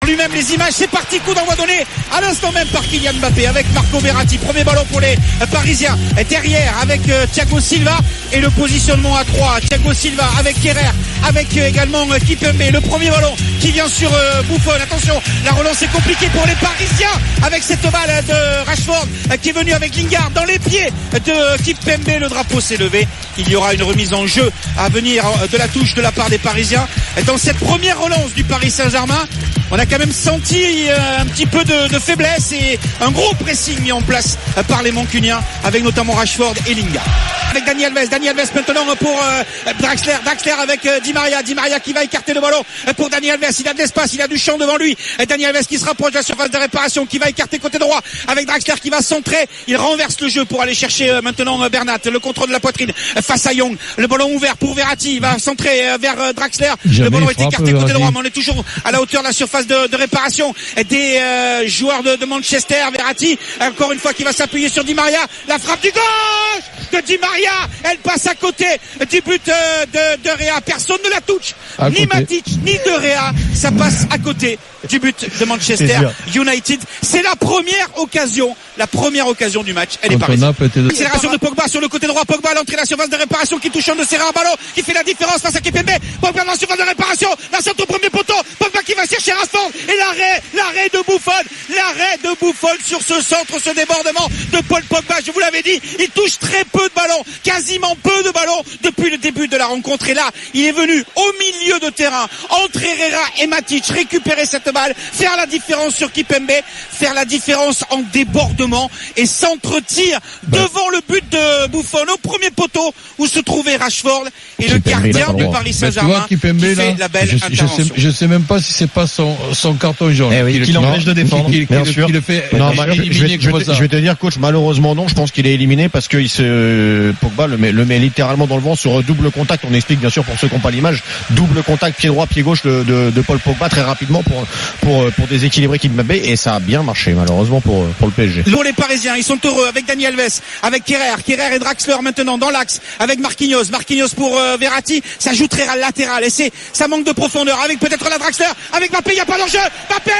lui-même les images. C'est parti, coup d'envoi donné à l'instant même par Kylian Mbappé avec Marco Verratti. Premier ballon pour les Parisiens derrière avec Thiago Silva et le positionnement à 3. Thiago Silva avec Kerrer, avec également Kimpembe. Le premier ballon qui vient sur Buffon. Attention, la relance est compliquée pour les Parisiens avec cette balle de Rashford qui est venue avec Lingard dans les pieds de Kimpembe. Le drapeau s'est levé. Il y aura une remise en jeu à venir de la touche de la part des Parisiens. Dans cette première relance du Paris Saint-Germain, on a quand même senti un petit peu de faiblesse et un gros pressing mis en place par les Mancuniens avec notamment Rashford et Lingard. Avec Dani Alves maintenant pour Draxler avec Di Maria qui va écarter le ballon pour Dani Alves. Il a de l'espace, il a du champ devant lui. Dani Alves qui se rapproche de la surface de réparation, qui va écarter côté droit avec Draxler qui va centrer. Il renverse le jeu pour aller chercher maintenant Bernat. Le contrôle de la poitrine face à Young. Le ballon ouvert pour Verratti. Il va centrer vers Draxler. Le ballon est écarté côté droit, mais on est toujours à la hauteur de la surface de réparation des joueurs de Manchester. Verratti encore une fois qui va s'appuyer sur Di Maria. La frappe du gauche de Di Maria, elle passe à côté du but de Réa. Personne ne la touche, ni Matic ni de Réa. Ça passe à côté du but de Manchester United. C'est la première occasion du match. Elle est parisienne. Accélération de Pogba sur le côté droit. Pogba à l'entrée de la surface de réparation qui touche un de ses rares ballons, qui fait la différence face à Kimpembe. Pogba dans la surface de réparation, la centre au premier poteau. Pogba qui va chercher Rashford et l'arrêt de Buffon sur ce centre, ce débordement de Paul Pogba. Je vous l'avais dit, il touche très peu de ballons, quasiment peu de ballons depuis le début de la rencontre. Et là, il est venu au milieu de terrain entre Herrera et Matic récupérer cette balle, faire la différence sur Kimpembe, faire la différence en débordement et s'entretir devant le but de Buffon au premier poteau où se trouvait Rashford et le gardien du Paris Saint-Germain qui fait la belle intervention. Je sais même pas si c'est pas son carton jaune qui l'empêche de défendre. Bien sûr. Je vais te dire, coach, malheureusement non, je pense qu'il est éliminé parce que Pogba le met littéralement dans le vent sur double contact. On explique bien sûr pour ceux qui n'ont pas l'image, double contact pied droit pied gauche de Paul Pogba très rapidement pour déséquilibrer Kimpembe, et ça a bien marché malheureusement pour le PSG. Pour les Parisiens, ils sont heureux avec Dani Alves, avec Kerrer et Draxler maintenant dans l'axe avec Marquinhos pour Verratti. Ça joue très latéral et ça manque de profondeur avec peut-être la Draxler avec Mbappé. Il n'y a pas d'enjeu. Mbappé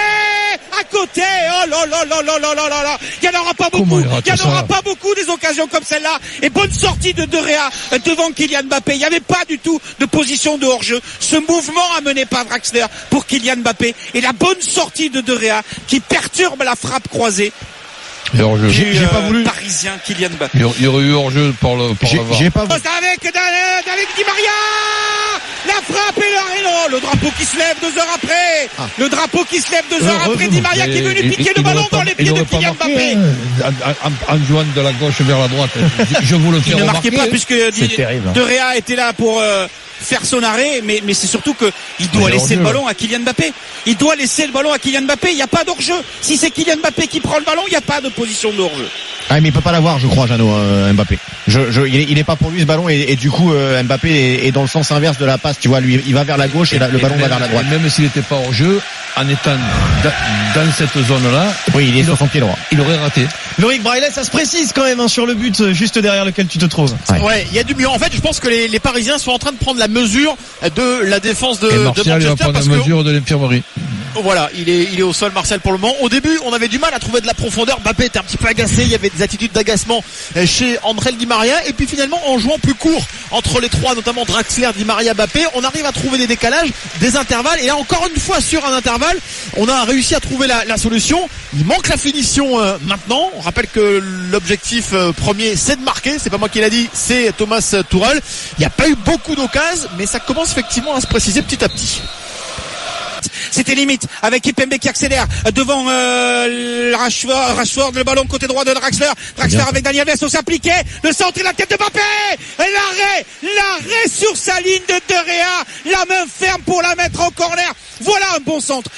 à côté. Oh là là là là là là là là. Il n'y en aura pas beaucoup. Il n'y en aura pas beaucoup des occasions comme celle-là. Et bonne sortie de De Réa devant Kylian Mbappé. Il n'y avait pas du tout de position de hors-jeu. Ce mouvement amené par Draxler pour Kylian Mbappé et la bonne sortie de De Réa qui perturbe la frappe croisée. J'ai pas voulu. Parisien Kylian Mbappé. Il y aurait eu hors-jeu par j'ai pas voulu. Avec Di Maria. La frappe et l'arrêt. Le drapeau qui se lève 2 heures après. Le drapeau qui se lève 2 heures après. Di Maria qui est venu piquer le ballon dans les pieds de Kylian Mbappé. En jouant de la gauche vers la droite. Je vous le fais remarquer. Il ne marquait pas puisque De Réa était là pour faire son arrêt, mais c'est surtout que il doit laisser le ballon à Kylian Mbappé. Il doit laisser le ballon à Kylian Mbappé. Il n'y a pas d'hors-jeu. Si c'est Kylian Mbappé qui prend le ballon, il n'y a pas de position de hors-jeu. Ah, mais il peut pas l'avoir, je crois, Jeannot, Mbappé. Il est pas pour lui ce ballon et du coup Mbappé est dans le sens inverse de la passe. Tu vois, lui, il va vers la gauche et le ballon va vers la droite. Même s'il n'était pas hors jeu, en étant dans cette zone-là, oui, il est sur son pied droit. Il aurait raté. Loïc Braillet, ça se précise quand même sur le but juste derrière lequel tu te trouves. Ouais, il y a du mieux. En fait, je pense que les Parisiens sont en train de prendre la mesure de la défense de Manchester. Il va prendre la mesure de l'infirmerie. Voilà, il est au sol, Martial, pour le moment. Au début, on avait du mal à trouver de la profondeur. Mbappé était un petit peu agacé. Il y avait des attitudes d'agacement chez André Di Maria. Et puis finalement, en jouant plus court entre les trois, notamment Draxler, Di Maria, Mbappé, on arrive à trouver des décalages, des intervalles. Et là, encore une fois, sur un intervalle, on a réussi à trouver la solution. Il manque la finition maintenant. On rappelle que l'objectif premier, c'est de marquer. C'est pas moi qui l'a dit, c'est Thomas Tuchel. Il n'y a pas eu beaucoup d'occasions, mais ça commence effectivement à se préciser petit à petit. C'était limite avec Kimpembe qui accélère devant Rashford, le ballon côté droit de Draxler avec Dani Alves, on s'appliquait, le centre et la tête de Mbappé et l'arrêt sur sa ligne de De Réa, la main ferme pour la mettre en corner. Voilà un bon centre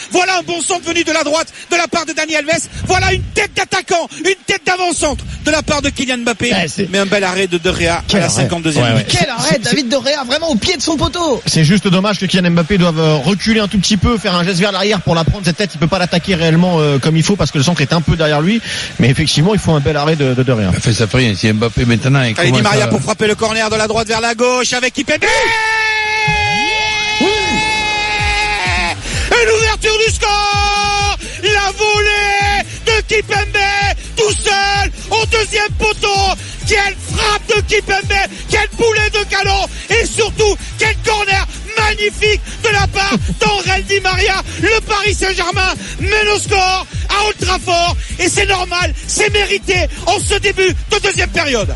venu de la droite de la part de Dani Alves. Voilà une tête d'attaquant, une tête d'avant-centre de la part de Kylian Mbappé. Mais un bel arrêt de De Réa à la 52e minute. Quel arrêt, David De Réa, vraiment au pied de son poteau. C'est juste dommage que Kylian Mbappé doive reculer un tout petit peu, faire un geste vers l'arrière pour la prendre cette tête. Il peut pas l'attaquer réellement comme il faut parce que le centre est un peu derrière lui, mais effectivement il faut un bel arrêt de Réa. Ça fait rien, si Mbappé maintenant allez, Di Maria pour frapper le corner de la droite vers la gauche avec Kimpembe. Une ouverture du score deuxième poteau. Quelle frappe de Kimpembe, quel boulet de canon et surtout quel corner magnifique de la part d'Angel Di Maria. Le Paris Saint-Germain mène au score à Old Trafford et c'est normal, c'est mérité en ce début de deuxième période.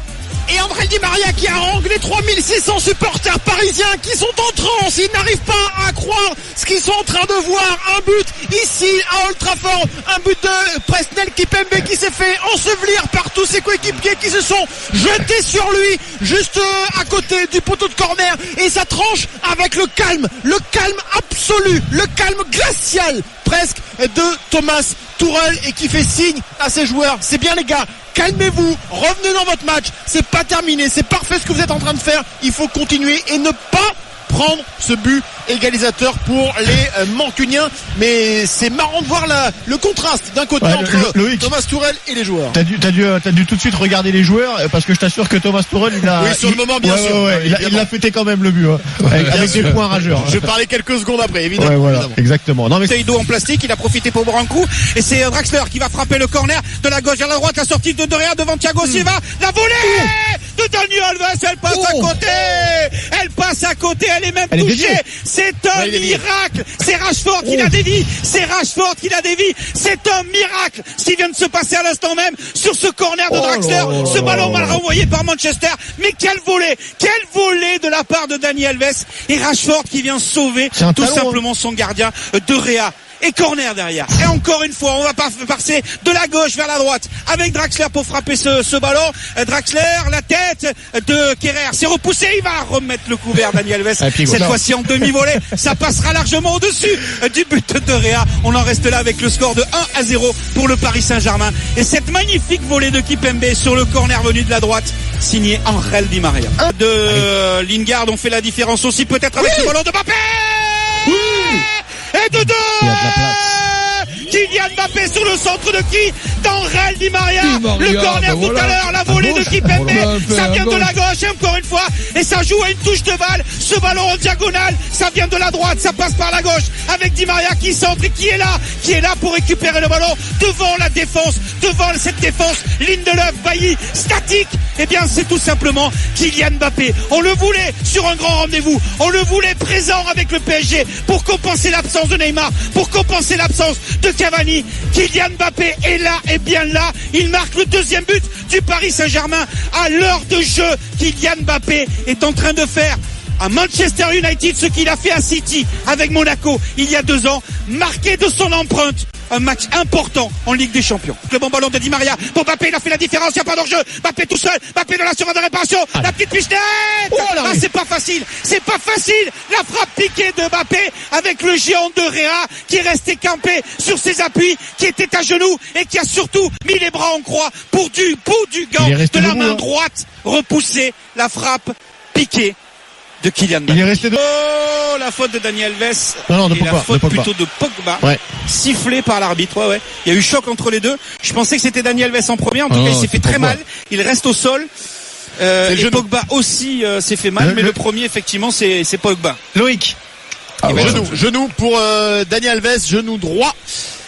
Et Angel Di Maria qui a rangé 3600 supporters parisiens qui sont en transe, ils n'arrivent pas à croire ce qu'ils sont en train de voir. Un but ici à Old Trafford, un but de Presnel Kimpembe qui s'est fait ensevelir par tous ses coéquipiers qui se sont jetés sur lui juste à côté du poteau de corner, et ça tranche avec le calme absolu, le calme glacial presque de Thomas Tuchel, et qui fait signe à ses joueurs: c'est bien les gars, calmez-vous, revenez dans votre match, c'est pas terminé, c'est parfait ce que vous êtes en train de faire, il faut continuer et ne pas prendre ce but égalisateur pour les Mancuniens. Mais c'est marrant de voir le contraste d'un côté entre Loïc, Thomas Tuchel et les joueurs. T'as dû tout de suite regarder les joueurs, parce que je t'assure que Thomas Tuchel, oui, sur le moment, bien sûr. Il a fêté quand même le but, avec des points rageurs. Je parlais quelques secondes après, évidemment. Ouais, voilà, exactement. Non, mais c'est d'eau en plastique, il a profité pour boire un coup et c'est Draxler qui va frapper le corner de la gauche à la droite, la sortie de Dorea devant Thiago Silva, la volée de Dani Alves, elle passe à côté, elle est même touchée. C'est un miracle. C'est Rashford qui la dévie. C'est un miracle ce qui vient de se passer à l'instant même sur ce corner de Draxler. Ce ballon mal renvoyé par Manchester. Mais quel volet de la part de Dani Alves, et Rashford qui vient sauver tout simplement son gardien de Réa. Et corner derrière. Et encore une fois, on va passer de la gauche vers la droite avec Draxler pour frapper ce ballon. Draxler, la tête de Kerrer, c'est repoussé, il va remettre le couvert Dani Alves. Cette fois-ci en demi-volée, ça passera largement au-dessus du but de Réa. On en reste là avec le score de 1-0 pour le Paris Saint-Germain. Et cette magnifique volée de Kimpembe sur le corner venu de la droite, signé Angel Di Maria. De Lingard, on fait la différence aussi peut-être avec le ballon de Mbappé. Et de deux, Kylian Mbappé sur le centre de qui? D'Angel Di Maria. Le corner tout à l'heure, la volée de Kimpembe, ça vient de la gauche et encore une fois, et ça joue à une touche de balle. Ce ballon en diagonale, ça vient de la droite, ça passe par la gauche avec Di Maria qui centre et qui est là pour récupérer le ballon devant la défense, devant cette défense, Lindelöf, Bailly, statique. Eh bien, c'est tout simplement Kylian Mbappé. On le voulait sur un grand rendez-vous, on le voulait présent avec le PSG pour compenser l'absence de Neymar, pour compenser l'absence de Cavani. Kylian Mbappé est là, et bien là, il marque le deuxième but du Paris Saint-Germain à l'heure de jeu. Kylian Mbappé est en train de faire à Manchester United ce qu'il a fait à City avec Monaco il y a 2 ans, marqué de son empreinte un match important en Ligue des Champions. Le bon ballon de Di Maria pour Mbappé, il a fait la différence, il n'y a pas d'enjeu. Mbappé tout seul, Mbappé dans la surface de réparation, la petite pichenette. C'est pas facile, la frappe piquée de Mbappé avec le géant de Réa qui est resté campé sur ses appuis, qui était à genoux et qui a surtout mis les bras en croix pour du bout du gant de la main droite repousser la frappe piquée de Kylian Mbappé. Il est resté la faute de Dani Alves. Non, de et Pogba, la faute plutôt de Pogba. Sifflé par l'arbitre. Il y a eu choc entre les deux. Je pensais que c'était Dani Alves en premier. En tout cas, il s'est fait très mal. Il reste au sol. Et Pogba aussi s'est fait mal. Mais le premier, effectivement, c'est Pogba. Loïc. Genou pour Dani Alves, genou droit.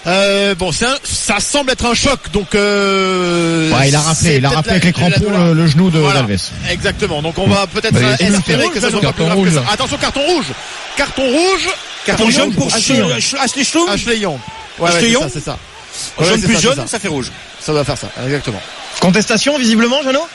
Ça semble être un choc, donc il a raflé avec les crampons le genou de Alves. Exactement. Donc on va peut-être espérer que ça soit pas plus grave que ça. Attention, carton jaune pour Ashley Young. C'est ça. Jaune plus jaune, ça fait rouge. Ça doit faire ça, exactement. Contestation visiblement, Jeannot.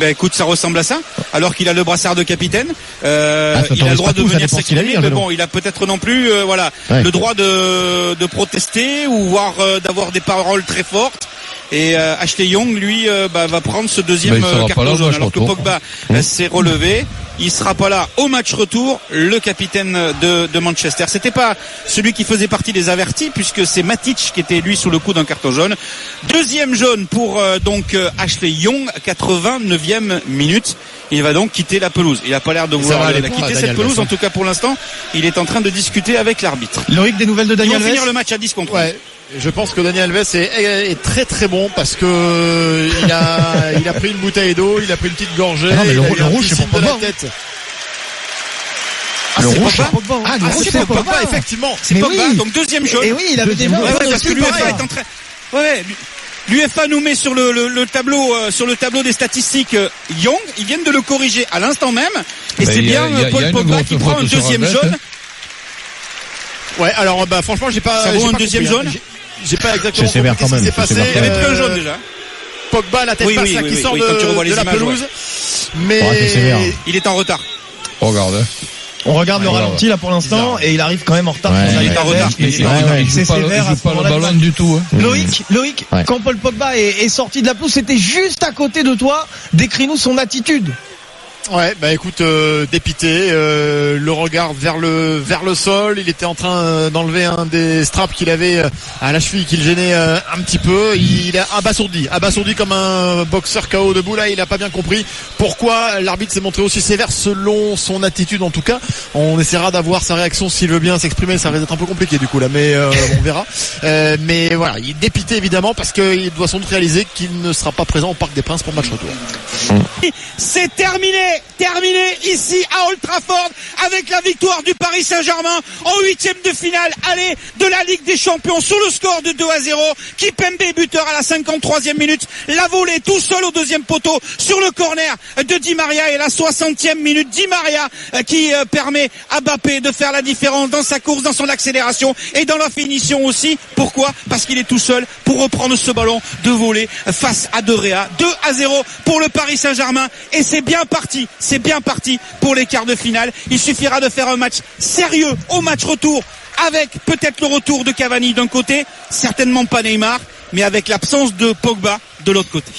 Écoute, ça ressemble à ça. Alors qu'il a le brassard de capitaine, il a le droit de venir s'exprimer, mais bon, il a peut-être non plus, le droit de protester ou voire d'avoir des paroles très fortes. Et Ashley Young, lui, va prendre ce deuxième carton jaune, alors que Pogba s'est relevé. Il sera pas là au match retour, le capitaine de Manchester. C'était pas celui qui faisait partie des avertis, puisque c'est Matic qui était lui sous le coup d'un carton jaune. Deuxième jaune pour Ashley Young, 89e minute. Il va donc quitter la pelouse. Il a pas l'air de vouloir la quitter cette pelouse. En tout cas, pour l'instant, il est en train de discuter avec l'arbitre. Loïc, des nouvelles de Dani Alves? Ils vont finir le match à 10 contre 11. Je pense que Dani Alves est très très bon parce que il a pris une bouteille d'eau, il a pris une petite gorgée. Mais le rouge c'est pour Pogba. Le rouge c'est Pogba, effectivement. C'est Pogba, donc deuxième jaune. Et oui, il avait des mains parce que l'UEFA est en train. L'UEFA nous met sur le tableau des statistiques Young. Ils viennent de le corriger à l'instant même. Et c'est bien Paul Pogba qui prend un deuxième jaune. Ouais, alors franchement, j'ai pas. Ça vaut un deuxième jaune. J'ai pas exactement compris ce qui s'est passé. Il avait pris un jaune déjà. Pogba, la tête basse qui sort de la pelouse. Mais il est en retard. Regarde. On regarde le ralenti là pour l'instant et il arrive quand même en retard. Il est en retard. C'est sévère à ce pas le ballon du tout. Loïc, quand Paul Pogba est sorti de la pelouse, c'était juste à côté de toi. Décris-nous son attitude. Ouais, écoute, dépité, le regard vers le sol, il était en train d'enlever un des straps qu'il avait à la cheville qui le gênait un petit peu. Il est abasourdi comme un boxeur KO debout. Là, il a pas bien compris pourquoi l'arbitre s'est montré aussi sévère selon son attitude en tout cas. On essaiera d'avoir sa réaction s'il veut bien s'exprimer. Ça risque d'être un peu compliqué du coup là, mais on verra. Mais voilà, il est dépité évidemment parce qu'il doit sans doute réaliser qu'il ne sera pas présent au Parc des Princes pour le match retour. C'est terminé ici à Old Trafford avec la victoire du Paris Saint-Germain en 8e de finale aller de la Ligue des Champions sous le score de 2-0. Kimpembe buteur à la 53e minute, la volée tout seul au deuxième poteau sur le corner de Di Maria et la 60e minute Di Maria qui permet à Mbappé de faire la différence dans sa course, dans son accélération et dans la finition aussi. Pourquoi ? Parce qu'il est tout seul pour reprendre ce ballon de volée face à De Gea. 2-0 pour le Paris Saint-Germain et c'est bien parti pour les quarts de finale. Il suffira de faire un match sérieux au match retour avec peut-être le retour de Cavani d'un côté, certainement pas Neymar, mais avec l'absence de Pogba de l'autre côté.